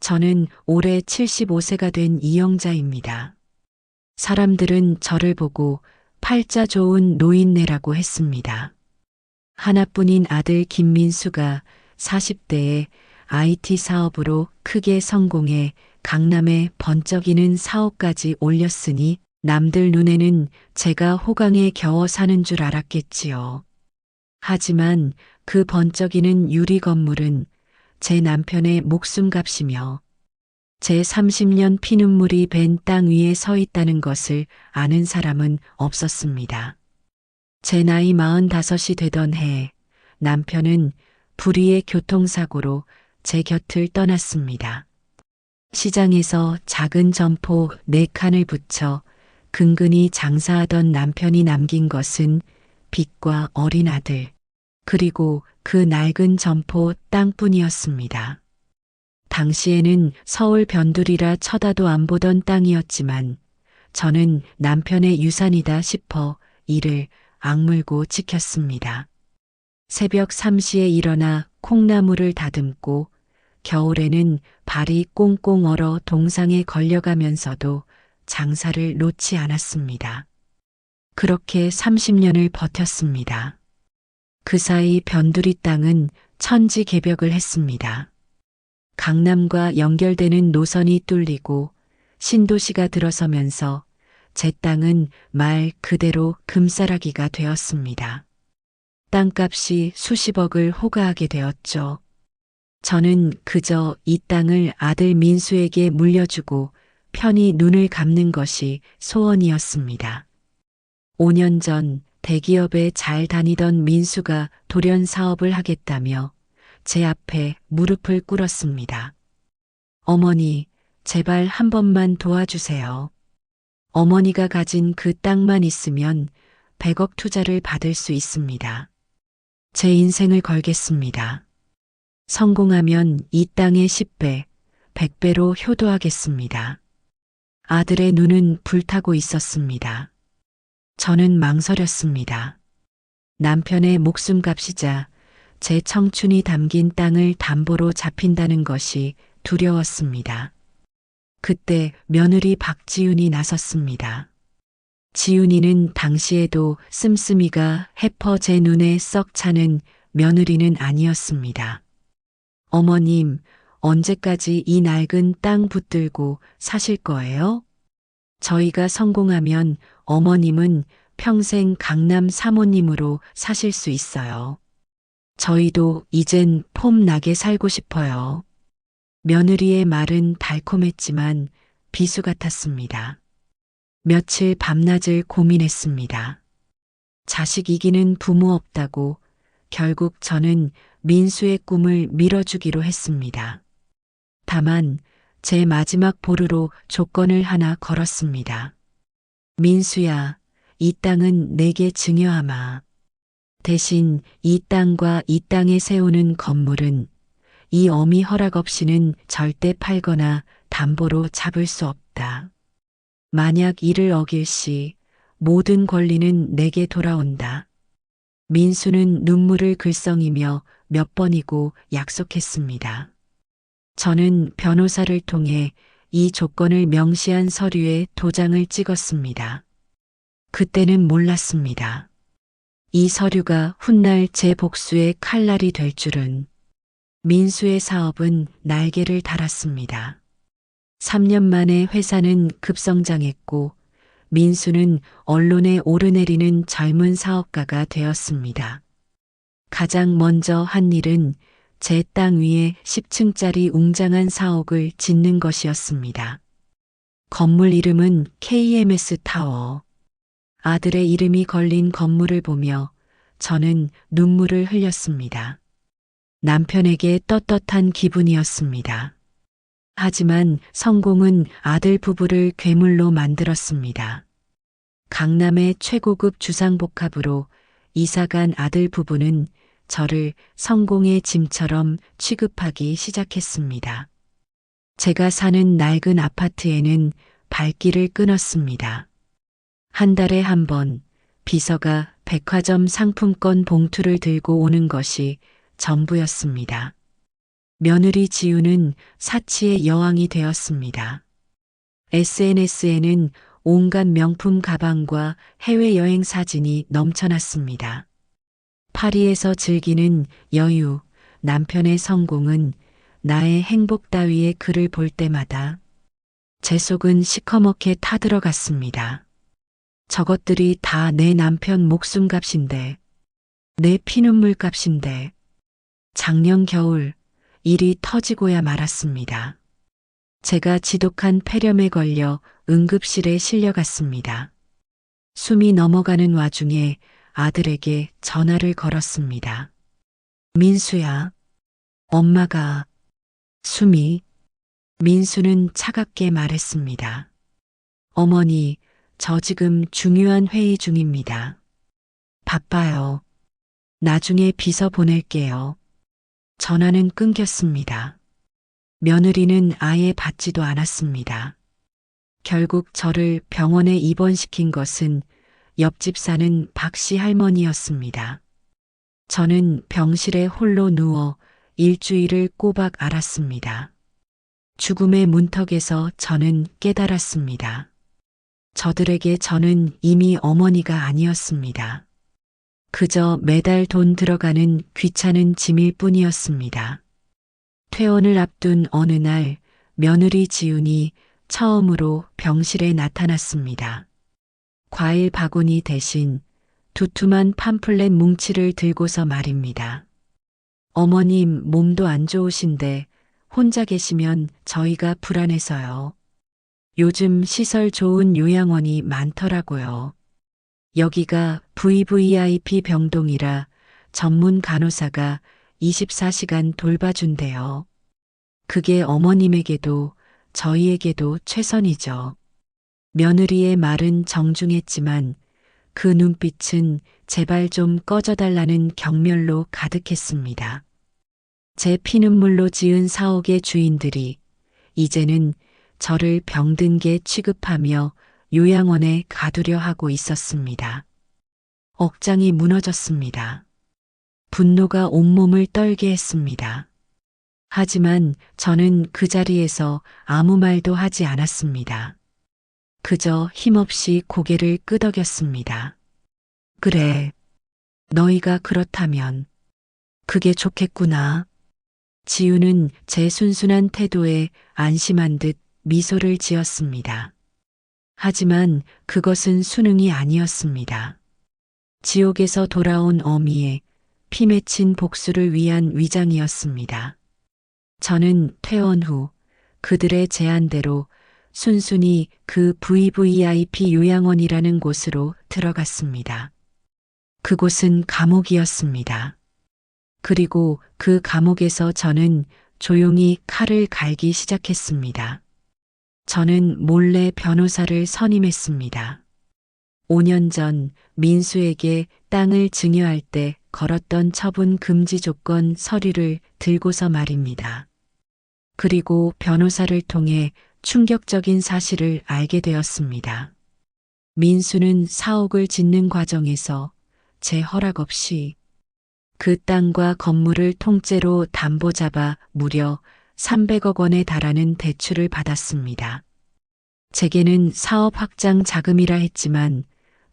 저는 올해 75세가 된 이영자입니다. 사람들은 저를 보고 팔자 좋은 노인네라고 했습니다. 하나뿐인 아들 김민수가 40대에 IT 사업으로 크게 성공해 강남에 번쩍이는 사업까지 올렸으니 남들 눈에는 제가 호강에 겨워 사는 줄 알았겠지요. 하지만 그 번쩍이는 유리 건물은 제 남편의 목숨값이며 제 30년 피눈물이 밴 땅 위에 서 있다는 것을 아는 사람은 없었습니다. 제 나이 45이 되던 해 남편은 불의의 교통사고로 제 곁을 떠났습니다. 시장에서 작은 점포 4칸을 붙여 근근히 장사하던 남편이 남긴 것은 빚과 어린 아들, 그리고 그 낡은 점포 땅뿐이었습니다. 당시에는 서울 변두리라 쳐다도 안 보던 땅이었지만 저는 남편의 유산이다 싶어 이를 악물고 지켰습니다. 새벽 3시에 일어나 콩나물을 다듬고 겨울에는 발이 꽁꽁 얼어 동상에 걸려가면서도 장사를 놓지 않았습니다. 그렇게 30년을 버텼습니다. 그 사이 변두리 땅은 천지개벽을 했습니다. 강남과 연결되는 노선이 뚫리고 신도시가 들어서면서 제 땅은 말 그대로 금싸라기가 되었습니다. 땅값이 수십억을 호가하게 되었죠. 저는 그저 이 땅을 아들 민수에게 물려주고 편히 눈을 감는 것이 소원이었습니다. 5년 전 대기업에 잘 다니던 민수가 돌연 사업을 하겠다며 제 앞에 무릎을 꿇었습니다. 어머니, 제발 한 번만 도와주세요. 어머니가 가진 그 땅만 있으면 100억 투자를 받을 수 있습니다. 제 인생을 걸겠습니다. 성공하면 이 땅의 10배, 100배로 효도하겠습니다. 아들의 눈은 불타고 있었습니다. 저는 망설였습니다. 남편의 목숨값이자 제 청춘이 담긴 땅을 담보로 잡힌다는 것이 두려웠습니다. 그때 며느리 박지윤이 나섰습니다. 지윤이는 당시에도 씀씀이가 해퍼 제 눈에 썩 차는 며느리는 아니었습니다. 어머님, 언제까지 이 낡은 땅 붙들고 사실 거예요? 저희가 성공하면 어머님은 평생 강남 사모님으로 사실 수 있어요. 저희도 이젠 폼나게 살고 싶어요. 며느리의 말은 달콤했지만 비수 같았습니다. 며칠 밤낮을 고민했습니다. 자식 이기는 부모 없다고 결국 저는 민수의 꿈을 밀어주기로 했습니다. 다만 제 마지막 보루로 조건을 하나 걸었습니다. 민수야, 이 땅은 내게 증여하마. 대신 이 땅과 이 땅에 세우는 건물은 이 어미 허락 없이는 절대 팔거나 담보로 잡을 수 없다. 만약 이를 어길 시 모든 권리는 내게 돌아온다. 민수는 눈물을 글썽이며 몇 번이고 약속했습니다. 저는 변호사를 통해 이 조건을 명시한 서류에 도장을 찍었습니다. 그때는 몰랐습니다. 이 서류가 훗날 제 복수의 칼날이 될 줄은. 민수의 사업은 날개를 달았습니다. 3년 만에 회사는 급성장했고 민수는 언론에 오르내리는 젊은 사업가가 되었습니다. 가장 먼저 한 일은 제 땅 위에 10층짜리 웅장한 사옥을 짓는 것이었습니다. 건물 이름은 KMS 타워. 아들의 이름이 걸린 건물을 보며 저는 눈물을 흘렸습니다. 남편에게 떳떳한 기분이었습니다. 하지만 성공은 아들 부부를 괴물로 만들었습니다. 강남의 최고급 주상복합으로 이사간 아들 부부는 저를 성공의 짐처럼 취급하기 시작했습니다. 제가 사는 낡은 아파트에는 발길을 끊었습니다. 한 달에 한 번 비서가 백화점 상품권 봉투를 들고 오는 것이 전부였습니다. 며느리 지우는 사치의 여왕이 되었습니다. SNS에는 온갖 명품 가방과 해외여행 사진이 넘쳐났습니다. 파리에서 즐기는 여유, 남편의 성공은 나의 행복 따위의 글을 볼 때마다 제 속은 시커멓게 타들어갔습니다. 저것들이 다 내 남편 목숨값인데, 내 피눈물 값인데, 작년 겨울 일이 터지고야 말았습니다. 제가 지독한 폐렴에 걸려 응급실에 실려갔습니다. 숨이 넘어가는 와중에 아들에게 전화를 걸었습니다. 민수야, 엄마가 숨이. 민수는 차갑게 말했습니다. 어머니, 저 지금 중요한 회의 중입니다. 바빠요. 나중에 비서 보낼게요. 전화는 끊겼습니다. 며느리는 아예 받지도 않았습니다. 결국 저를 병원에 입원시킨 것은 옆집 사는 박씨 할머니였습니다. 저는 병실에 홀로 누워 일주일을 꼬박 앓았습니다. 죽음의 문턱에서 저는 깨달았습니다. 저들에게 저는 이미 어머니가 아니었습니다. 그저 매달 돈 들어가는 귀찮은 짐일 뿐이었습니다. 퇴원을 앞둔 어느 날 며느리 지훈이 처음으로 병실에 나타났습니다. 과일 바구니 대신 두툼한 팜플렛 뭉치를 들고서 말입니다. 어머님 몸도 안 좋으신데 혼자 계시면 저희가 불안해서요. 요즘 시설 좋은 요양원이 많더라고요. 여기가 VVIP 병동이라 전문 간호사가 24시간 돌봐준대요. 그게 어머님에게도 저희에게도 최선이죠. 며느리의 말은 정중했지만 그 눈빛은 제발 좀 꺼져달라는 경멸로 가득했습니다. 제 피눈물로 지은 사옥의 주인들이 이제는 저를 병든 개 취급하며 요양원에 가두려 하고 있었습니다. 억장이 무너졌습니다. 분노가 온몸을 떨게 했습니다. 하지만 저는 그 자리에서 아무 말도 하지 않았습니다. 그저 힘없이 고개를 끄덕였습니다. 그래, 너희가 그렇다면 그게 좋겠구나. 지우는 제 순순한 태도에 안심한 듯 미소를 지었습니다. 하지만 그것은 수능이 아니었습니다. 지옥에서 돌아온 어미의 피 맺힌 복수를 위한 위장이었습니다. 저는 퇴원 후 그들의 제안대로 순순히 그 VVIP 요양원이라는 곳으로 들어갔습니다. 그곳은 감옥이었습니다. 그리고 그 감옥에서 저는 조용히 칼을 갈기 시작했습니다. 저는 몰래 변호사를 선임했습니다. 5년 전 민수에게 땅을 증여할 때 걸었던 처분 금지 조건 서류를 들고서 말입니다. 그리고 변호사를 통해 충격적인 사실을 알게 되었습니다. 민수는 사옥을 짓는 과정에서 제 허락 없이 그 땅과 건물을 통째로 담보 잡아 무려 300억 원에 달하는 대출을 받았습니다. 제게는 사업 확장 자금이라 했지만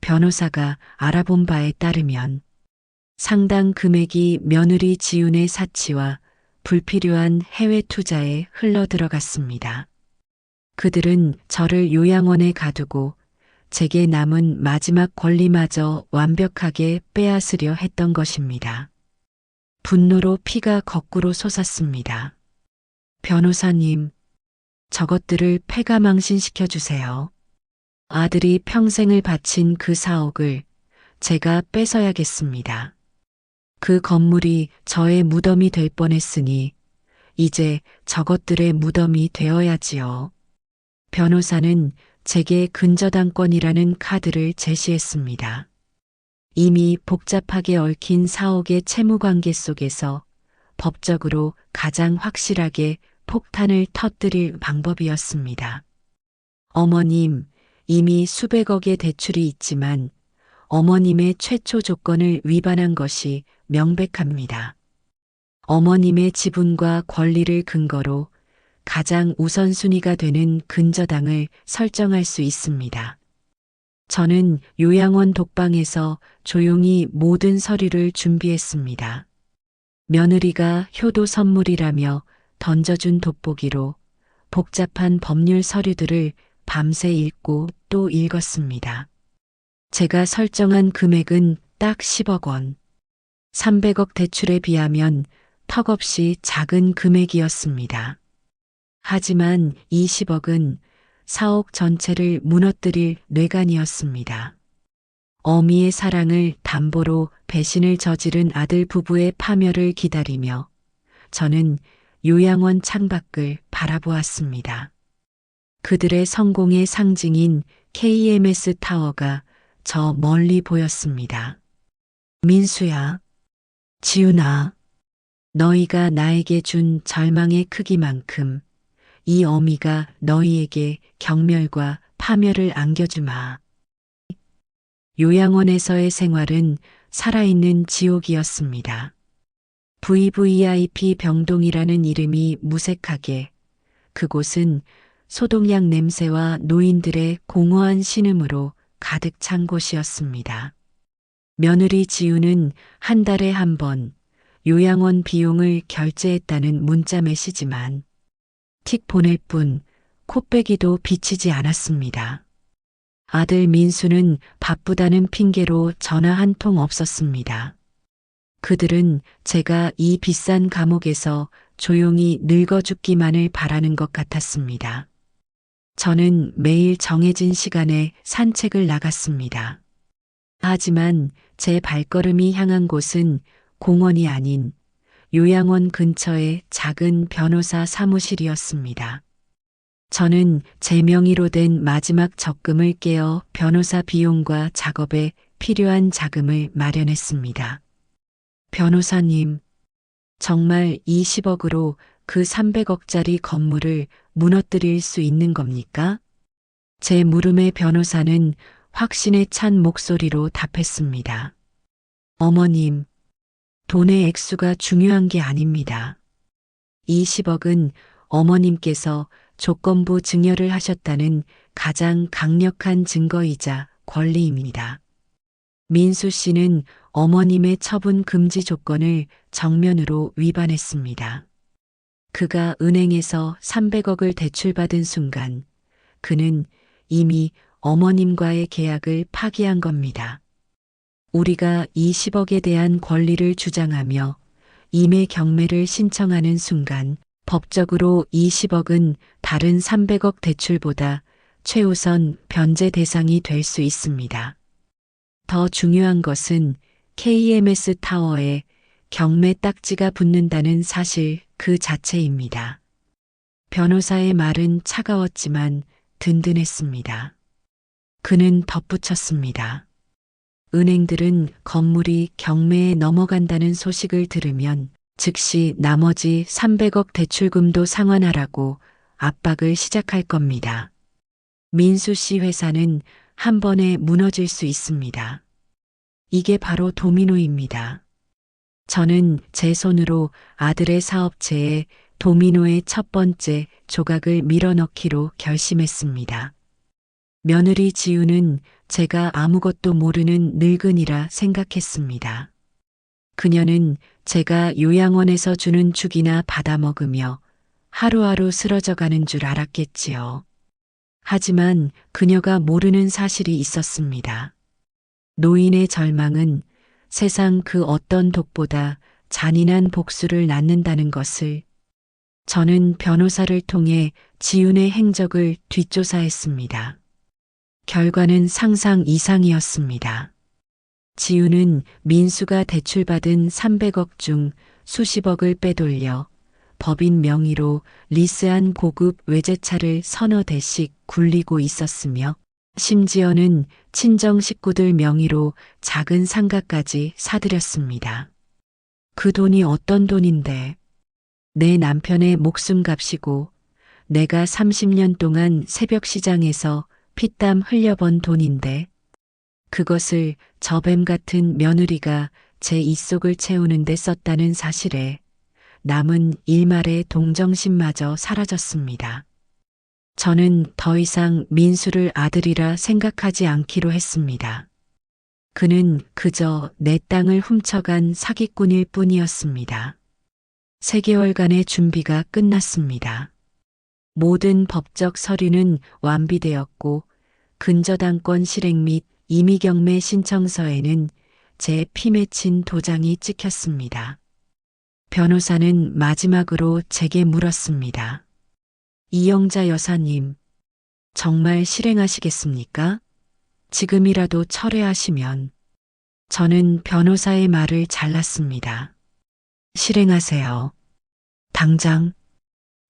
변호사가 알아본 바에 따르면 상당 금액이 며느리 지훈의 사치와 불필요한 해외 투자에 흘러 들어갔습니다. 그들은 저를 요양원에 가두고 제게 남은 마지막 권리마저 완벽하게 빼앗으려 했던 것입니다. 분노로 피가 거꾸로 솟았습니다. 변호사님, 저것들을 패가망신시켜 주세요. 아들이 평생을 바친 그 사옥을 제가 뺏어야겠습니다. 그 건물이 저의 무덤이 될 뻔했으니 이제 저것들의 무덤이 되어야지요. 변호사는 제게 근저당권이라는 카드를 제시했습니다. 이미 복잡하게 얽힌 사옥의 채무관계 속에서 법적으로 가장 확실하게 폭탄을 터뜨릴 방법이었습니다. 어머님, 이미 수백억의 대출이 있지만 어머님의 최초 조건을 위반한 것이 명백합니다. 어머님의 지분과 권리를 근거로 가장 우선순위가 되는 근저당을 설정할 수 있습니다. 저는 요양원 독방에서 조용히 모든 서류를 준비했습니다. 며느리가 효도 선물이라며 던져준 돋보기로 복잡한 법률 서류들을 밤새 읽고 또 읽었습니다. 제가 설정한 금액은 딱 10억 원. 300억 대출에 비하면 턱없이 작은 금액이었습니다. 하지만 이 10억은 사옥 전체를 무너뜨릴 뇌관이었습니다. 어미의 사랑을 담보로 배신을 저지른 아들 부부의 파멸을 기다리며 저는 요양원 창밖을 바라보았습니다. 그들의 성공의 상징인 KMS 타워가 저 멀리 보였습니다. 민수야, 지훈아, 너희가 나에게 준 절망의 크기만큼 이 어미가 너희에게 경멸과 파멸을 안겨주마. 요양원에서의 생활은 살아있는 지옥이었습니다. VVIP 병동이라는 이름이 무색하게, 그곳은 소독약 냄새와 노인들의 공허한 신음으로 가득 찬 곳이었습니다. 며느리 지우는 한 달에 한 번 요양원 비용을 결제했다는 문자 메시지만 틱 보낼 뿐 코빼기도 비치지 않았습니다. 아들 민수는 바쁘다는 핑계로 전화 한 통 없었습니다. 그들은 제가 이 비싼 감옥에서 조용히 늙어 죽기만을 바라는 것 같았습니다. 저는 매일 정해진 시간에 산책을 나갔습니다. 하지만 제 발걸음이 향한 곳은 공원이 아닌 요양원 근처의 작은 변호사 사무실이었습니다. 저는 제 명의로 된 마지막 적금을 깨어 변호사 비용과 작업에 필요한 자금을 마련했습니다. 변호사님, 정말 이 10억으로 그 300억짜리 건물을 무너뜨릴 수 있는 겁니까? 제 물음에 변호사는 확신에 찬 목소리로 답했습니다. 어머님, 돈의 액수가 중요한 게 아닙니다. 이 10억은 어머님께서 조건부 증여를 하셨다는 가장 강력한 증거이자 권리입니다. 민수 씨는 어머님의 처분 금지 조건을 정면으로 위반했습니다. 그가 은행에서 300억을 대출받은 순간 그는 이미 어머님과의 계약을 파기한 겁니다. 우리가 이 10억에 대한 권리를 주장하며 임의 경매를 신청하는 순간 법적으로 이 10억은 다른 300억 대출보다 최우선 변제 대상이 될 수 있습니다. 더 중요한 것은 KMS 타워에 경매 딱지가 붙는다는 사실 그 자체입니다. 변호사의 말은 차가웠지만 든든했습니다. 그는 덧붙였습니다. 은행들은 건물이 경매에 넘어간다는 소식을 들으면 즉시 나머지 300억 대출금도 상환하라고 압박을 시작할 겁니다. 민수 씨 회사는 한 번에 무너질 수 있습니다. 이게 바로 도미노입니다. 저는 제 손으로 아들의 사업체에 도미노의 첫 번째 조각을 밀어넣기로 결심했습니다. 며느리 지우는 제가 아무것도 모르는 늙은이라 생각했습니다. 그녀는 제가 요양원에서 주는 죽이나 받아먹으며 하루하루 쓰러져가는 줄 알았겠지요. 하지만 그녀가 모르는 사실이 있었습니다. 노인의 절망은 세상 그 어떤 독보다 잔인한 복수를 낳는다는 것을. 저는 변호사를 통해 지훈의 행적을 뒷조사했습니다. 결과는 상상 이상이었습니다. 지훈은 민수가 대출받은 300억 중 수십억을 빼돌려 법인 명의로 리스한 고급 외제차를 서너 대씩 굴리고 있었으며 심지어는 친정 식구들 명의로 작은 상가까지 사들였습니다. 그 돈이 어떤 돈인데 내 남편의 목숨값이고 내가 30년 동안 새벽 시장에서 피땀 흘려번 돈인데 그것을 저 뱀 같은 며느리가 제 입속을 채우는 데 썼다는 사실에 남은 일말의 동정심마저 사라졌습니다. 저는 더 이상 민수를 아들이라 생각하지 않기로 했습니다. 그는 그저 내 땅을 훔쳐간 사기꾼일 뿐이었습니다. 3개월간의 준비가 끝났습니다. 모든 법적 서류는 완비되었고 근저당권 실행 및 임의경매 신청서에는 제 피 맺힌 도장이 찍혔습니다. 변호사는 마지막으로 제게 물었습니다. 이영자 여사님, 정말 실행하시겠습니까? 지금이라도 철회하시면. 저는 변호사의 말을 잘랐습니다. 실행하세요. 당장.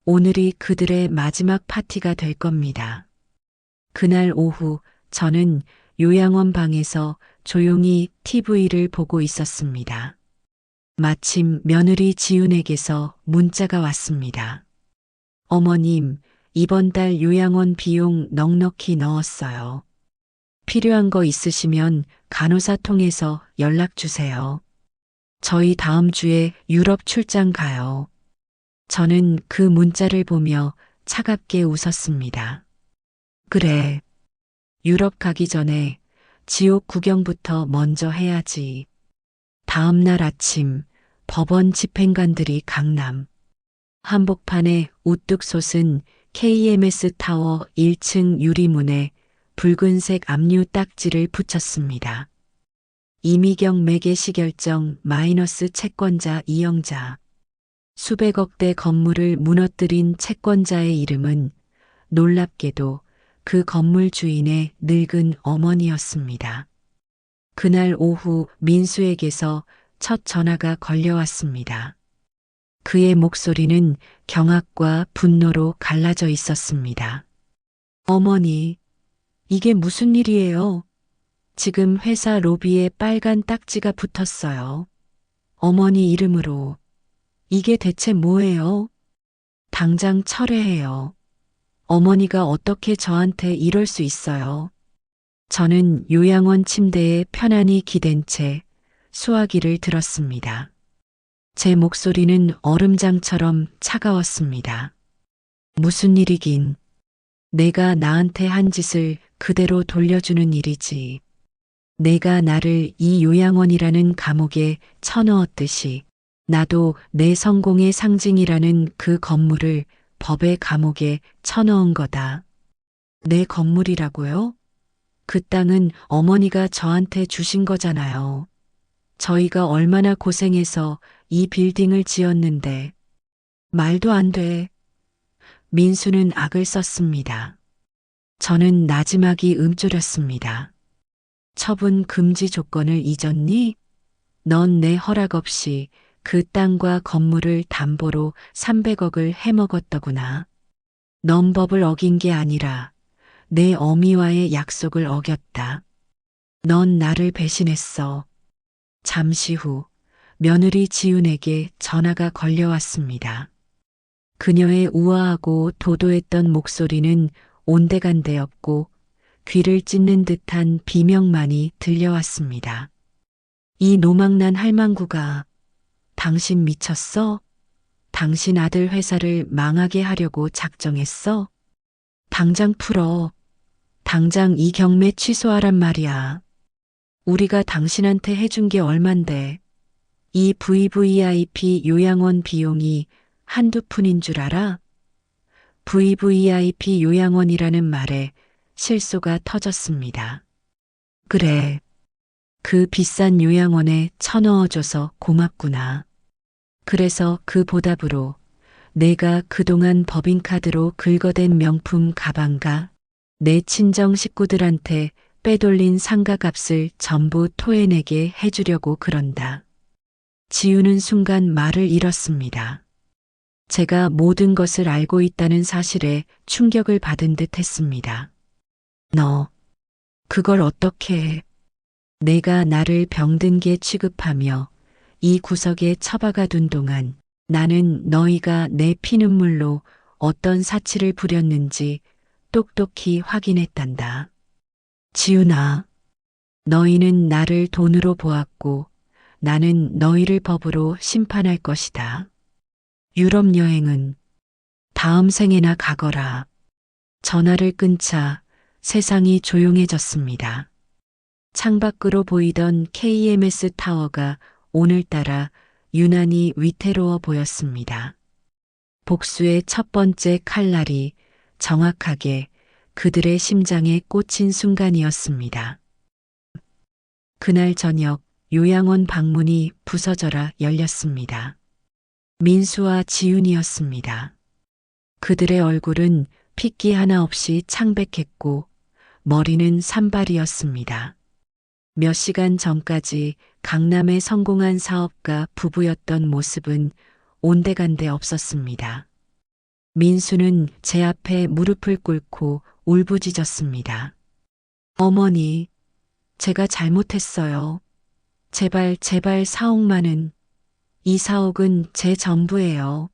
오늘이 그들의 마지막 파티가 될 겁니다. 그날 오후 저는 요양원 방에서 조용히 TV를 보고 있었습니다. 마침 며느리 지윤에게서 문자가 왔습니다. 어머님, 이번 달 요양원 비용 넉넉히 넣었어요. 필요한 거 있으시면 간호사 통해서 연락 주세요. 저희 다음 주에 유럽 출장 가요. 저는 그 문자를 보며 차갑게 웃었습니다. 그래. 유럽 가기 전에 지옥 구경부터 먼저 해야지. 다음 날 아침 법원 집행관들이 강남. 한복판에 우뚝 솟은 KMS 타워 1층 유리문에 붉은색 압류 딱지를 붙였습니다. 이미경 매개시 결정 마이너스 채권자 이영자. 수백억대 건물을 무너뜨린 채권자의 이름은 놀랍게도 그 건물 주인의 늙은 어머니였습니다. 그날 오후 민수에게서 첫 전화가 걸려왔습니다. 그의 목소리는 경악과 분노로 갈라져 있었습니다. 어머니, 이게 무슨 일이에요? 지금 회사 로비에 빨간 딱지가 붙었어요. 어머니 이름으로. 이게 대체 뭐예요? 당장 철회해요. 어머니가 어떻게 저한테 이럴 수 있어요? 저는 요양원 침대에 편안히 기댄 채 수화기를 들었습니다. 제 목소리는 얼음장처럼 차가웠습니다. 무슨 일이긴. 내가 나한테 한 짓을 그대로 돌려주는 일이지. 내가 나를 이 요양원이라는 감옥에 쳐넣었듯이 나도 내 성공의 상징이라는 그 건물을 법의 감옥에 쳐넣은 거다. 내 건물이라고요? 그 땅은 어머니가 저한테 주신 거잖아요. 저희가 얼마나 고생해서 이 빌딩을 지었는데. 말도 안 돼. 민수는 악을 썼습니다. 저는 나지막이 움츠렸습니다. 처분 금지 조건을 잊었니? 넌 내 허락 없이 그 땅과 건물을 담보로 300억을 해먹었더구나. 넌 법을 어긴 게 아니라 내 어미와의 약속을 어겼다. 넌 나를 배신했어. 잠시 후 며느리 지윤에게 전화가 걸려왔습니다. 그녀의 우아하고 도도했던 목소리는 온데간데없고 귀를 찢는 듯한 비명만이 들려왔습니다. 이 노망난 할망구가 당신 미쳤어? 당신 아들 회사를 망하게 하려고 작정했어? 당장 풀어. 당장 이 경매 취소하란 말이야. 우리가 당신한테 해준 게 얼만데. 이 VVIP 요양원 비용이 한두 푼인 줄 알아? VVIP 요양원이라는 말에 실소가 터졌습니다. 그래. 그 비싼 요양원에 쳐넣어줘서 고맙구나. 그래서 그 보답으로 내가 그동안 법인카드로 긁어댄 명품 가방과 내 친정 식구들한테 빼돌린 상가값을 전부 토해내게 해주려고 그런다. 지우는 순간 말을 잃었습니다. 제가 모든 것을 알고 있다는 사실에 충격을 받은 듯 했습니다. 너, 그걸 어떻게 해? 내가 나를 병든게 취급하며 이 구석에 처박아 둔 동안 나는 너희가 내 피눈물로 어떤 사치를 부렸는지 똑똑히 확인했단다. 지훈아, 너희는 나를 돈으로 보았고 나는 너희를 법으로 심판할 것이다. 유럽 여행은 다음 생에나 가거라. 전화를 끊자 세상이 조용해졌습니다. 창밖으로 보이던 KMS 타워가 오늘따라 유난히 위태로워 보였습니다. 복수의 첫 번째 칼날이 정확하게 그들의 심장에 꽂힌 순간이었습니다. 그날 저녁 요양원 방문이 부서져라 열렸습니다. 민수와 지윤이었습니다. 그들의 얼굴은 핏기 하나 없이 창백했고 머리는 산발이었습니다. 몇 시간 전까지 강남의 성공한 사업가 부부였던 모습은 온데간데 없었습니다. 민수는 제 앞에 무릎을 꿇고 울부짖었습니다. 어머니, 제가 잘못했어요. 제발 4억만은, 이 4억은 제 전부예요.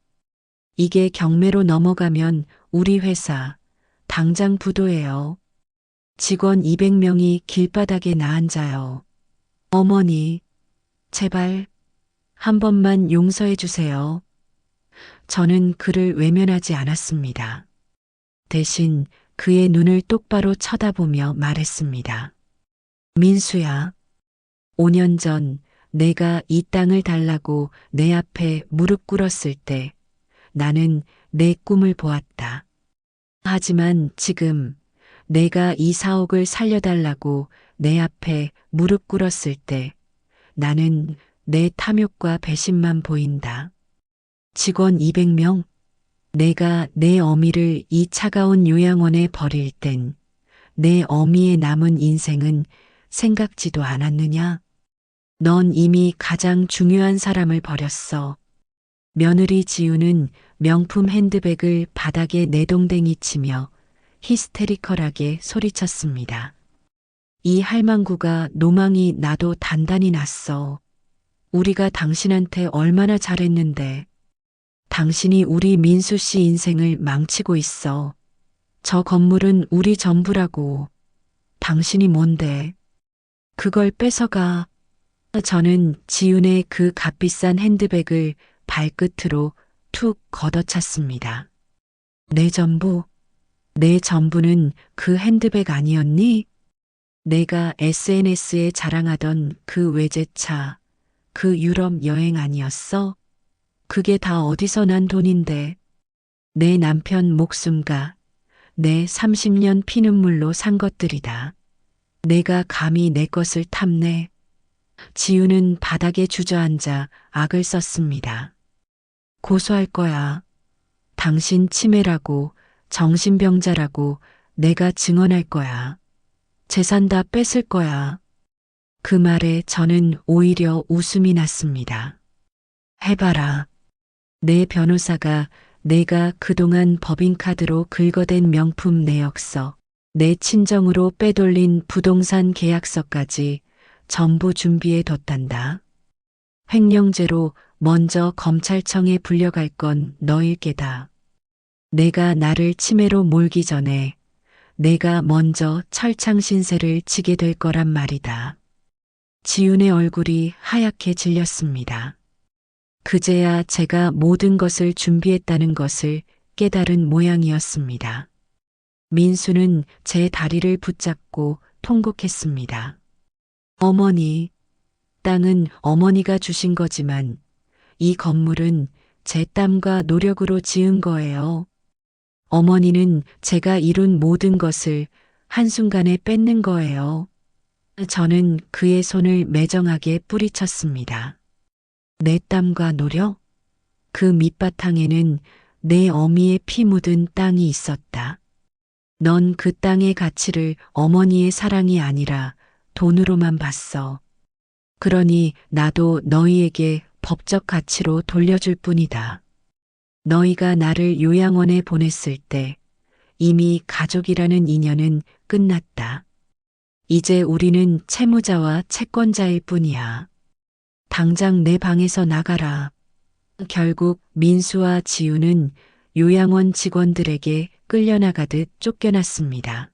이게 경매로 넘어가면 우리 회사 당장 부도예요. 직원 200명이 길바닥에 나앉아요. 어머니, 제발 한 번만 용서해 주세요. 저는 그를 외면하지 않았습니다. 대신 그의 눈을 똑바로 쳐다보며 말했습니다. 민수야, 5년 전 내가 이 땅을 달라고 내 앞에 무릎 꿇었을 때 나는 내 꿈을 보았다. 하지만 지금 내가 이 4억을 살려달라고 내 앞에 무릎 꿇었을 때 나는 내 탐욕과 배신만 보인다. 직원 200명? 내가 내 어미를 이 차가운 요양원에 버릴 땐 내 어미의 남은 인생은 생각지도 않았느냐? 넌 이미 가장 중요한 사람을 버렸어. 며느리 지우는 명품 핸드백을 바닥에 내동댕이 치며 히스테리컬하게 소리쳤습니다. 이 할망구가 노망이 나도 단단히 났어. 우리가 당신한테 얼마나 잘했는데. 당신이 우리 민수 씨 인생을 망치고 있어. 저 건물은 우리 전부라고. 당신이 뭔데? 그걸 뺏어가. 저는 지윤의 그 값비싼 핸드백을 발끝으로 툭 걷어찼습니다. 내 전부? 내 전부는 그 핸드백 아니었니? 내가 SNS에 자랑하던 그 외제차, 그 유럽 여행 아니었어? 그게 다 어디서 난 돈인데. 내 남편 목숨과 내 30년 피눈물로 산 것들이다. 내가 감히 내 것을 탐내. 지우는 바닥에 주저앉아 악을 썼습니다. 고소할 거야. 당신 치매라고, 정신병자라고 내가 증언할 거야. 재산 다 뺏을 거야. 그 말에 저는 오히려 웃음이 났습니다. 해봐라. 내 변호사가 내가 그동안 법인카드로 긁어댄 명품 내역서, 내 친정으로 빼돌린 부동산 계약서까지 전부 준비해 뒀단다. 횡령죄로 먼저 검찰청에 불려갈 건 너일 게다. 내가 나를 치매로 몰기 전에 내가 먼저 철창 신세를 지게 될 거란 말이다. 지윤의 얼굴이 하얗게 질렸습니다. 그제야 제가 모든 것을 준비했다는 것을 깨달은 모양이었습니다. 민수는 제 다리를 붙잡고 통곡했습니다. 어머니, 땅은 어머니가 주신 거지만 이 건물은 제 땀과 노력으로 지은 거예요. 어머니는 제가 이룬 모든 것을 한순간에 뺏는 거예요. 저는 그의 손을 매정하게 뿌리쳤습니다. 내 땀과 노력? 그 밑바탕에는 내 어미의 피 묻은 땅이 있었다. 넌 그 땅의 가치를 어머니의 사랑이 아니라 돈으로만 봤어. 그러니 나도 너희에게 법적 가치로 돌려줄 뿐이다. 너희가 나를 요양원에 보냈을 때 이미 가족이라는 인연은 끝났다. 이제 우리는 채무자와 채권자일 뿐이야. 당장 내 방에서 나가라. 결국 민수와 지우는 요양원 직원들에게 끌려나가듯 쫓겨났습니다.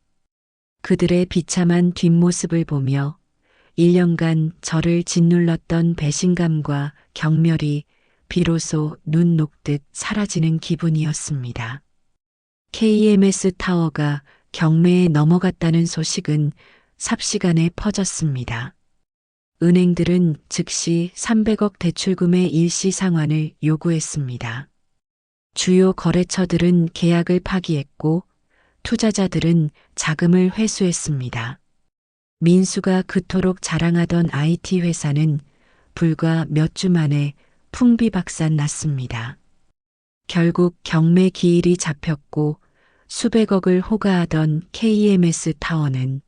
그들의 비참한 뒷모습을 보며 1년간 저를 짓눌렀던 배신감과 경멸이 비로소 눈 녹듯 사라지는 기분이었습니다. KMS 타워가 경매에 넘어갔다는 소식은 삽시간에 퍼졌습니다. 은행들은 즉시 300억 대출금의 일시 상환을 요구했습니다. 주요 거래처들은 계약을 파기했고 투자자들은 자금을 회수했습니다. 민수가 그토록 자랑하던 IT 회사는 불과 몇 주 만에 풍비박산 났습니다. 결국 경매 기일이 잡혔고 수백억을 호가하던 KMS 타워는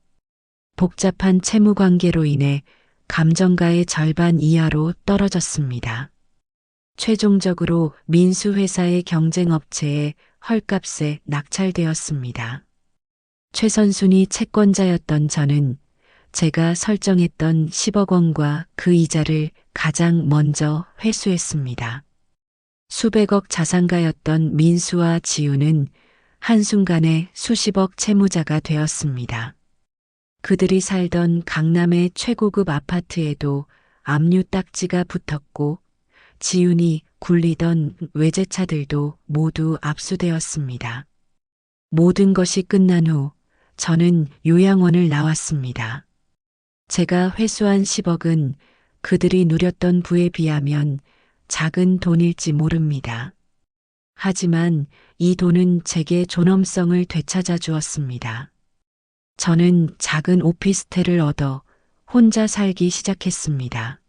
복잡한 채무 관계로 인해 감정가의 절반 이하로 떨어졌습니다. 최종적으로 민수 회사의 경쟁 업체에 헐값에 낙찰되었습니다. 최선순위 채권자였던 저는 제가 설정했던 10억 원과 그 이자를 가장 먼저 회수했습니다. 수백억 자산가였던 민수와 지우는 한순간에 수십억 채무자가 되었습니다. 그들이 살던 강남의 최고급 아파트에도 압류 딱지가 붙었고 지훈이 굴리던 외제차들도 모두 압수되었습니다. 모든 것이 끝난 후 저는 요양원을 나왔습니다. 제가 회수한 10억은 그들이 누렸던 부에 비하면 작은 돈일지 모릅니다. 하지만 이 돈은 제게 존엄성을 되찾아 주었습니다. 저는 작은 오피스텔을 얻어 혼자 살기 시작했습니다.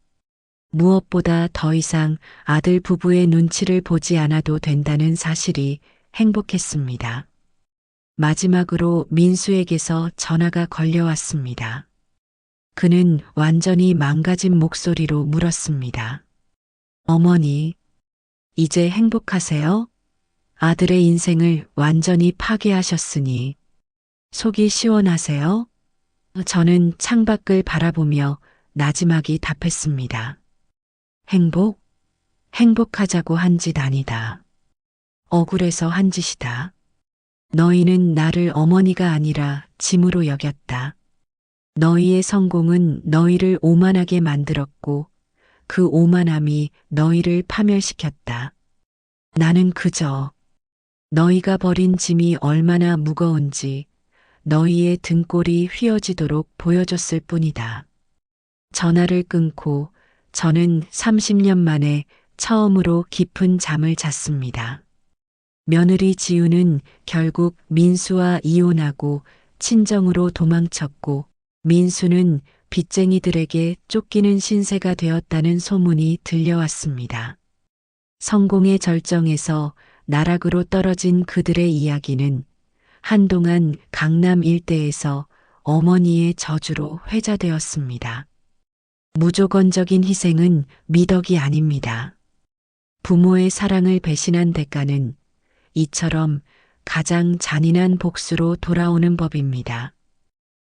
무엇보다 더 이상 아들 부부의 눈치를 보지 않아도 된다는 사실이 행복했습니다. 마지막으로 민수에게서 전화가 걸려왔습니다. 그는 완전히 망가진 목소리로 물었습니다. 어머니, 이제 행복하세요? 아들의 인생을 완전히 파괴하셨으니 속이 시원하세요? 저는 창밖을 바라보며 나지막이 답했습니다. 행복? 행복하자고 한 짓 아니다. 억울해서 한 짓이다. 너희는 나를 어머니가 아니라 짐으로 여겼다. 너희의 성공은 너희를 오만하게 만들었고 그 오만함이 너희를 파멸시켰다. 나는 그저 너희가 버린 짐이 얼마나 무거운지 너희의 등골이 휘어지도록 보여줬을 뿐이다. 전화를 끊고 저는 30년 만에 처음으로 깊은 잠을 잤습니다. 며느리 지우는 결국 민수와 이혼하고 친정으로 도망쳤고 민수는 빚쟁이들에게 쫓기는 신세가 되었다는 소문이 들려왔습니다. 성공의 절정에서 나락으로 떨어진 그들의 이야기는 한동안 강남 일대에서 어머니의 저주로 회자되었습니다. 무조건적인 희생은 미덕이 아닙니다. 부모의 사랑을 배신한 대가는 이처럼 가장 잔인한 복수로 돌아오는 법입니다.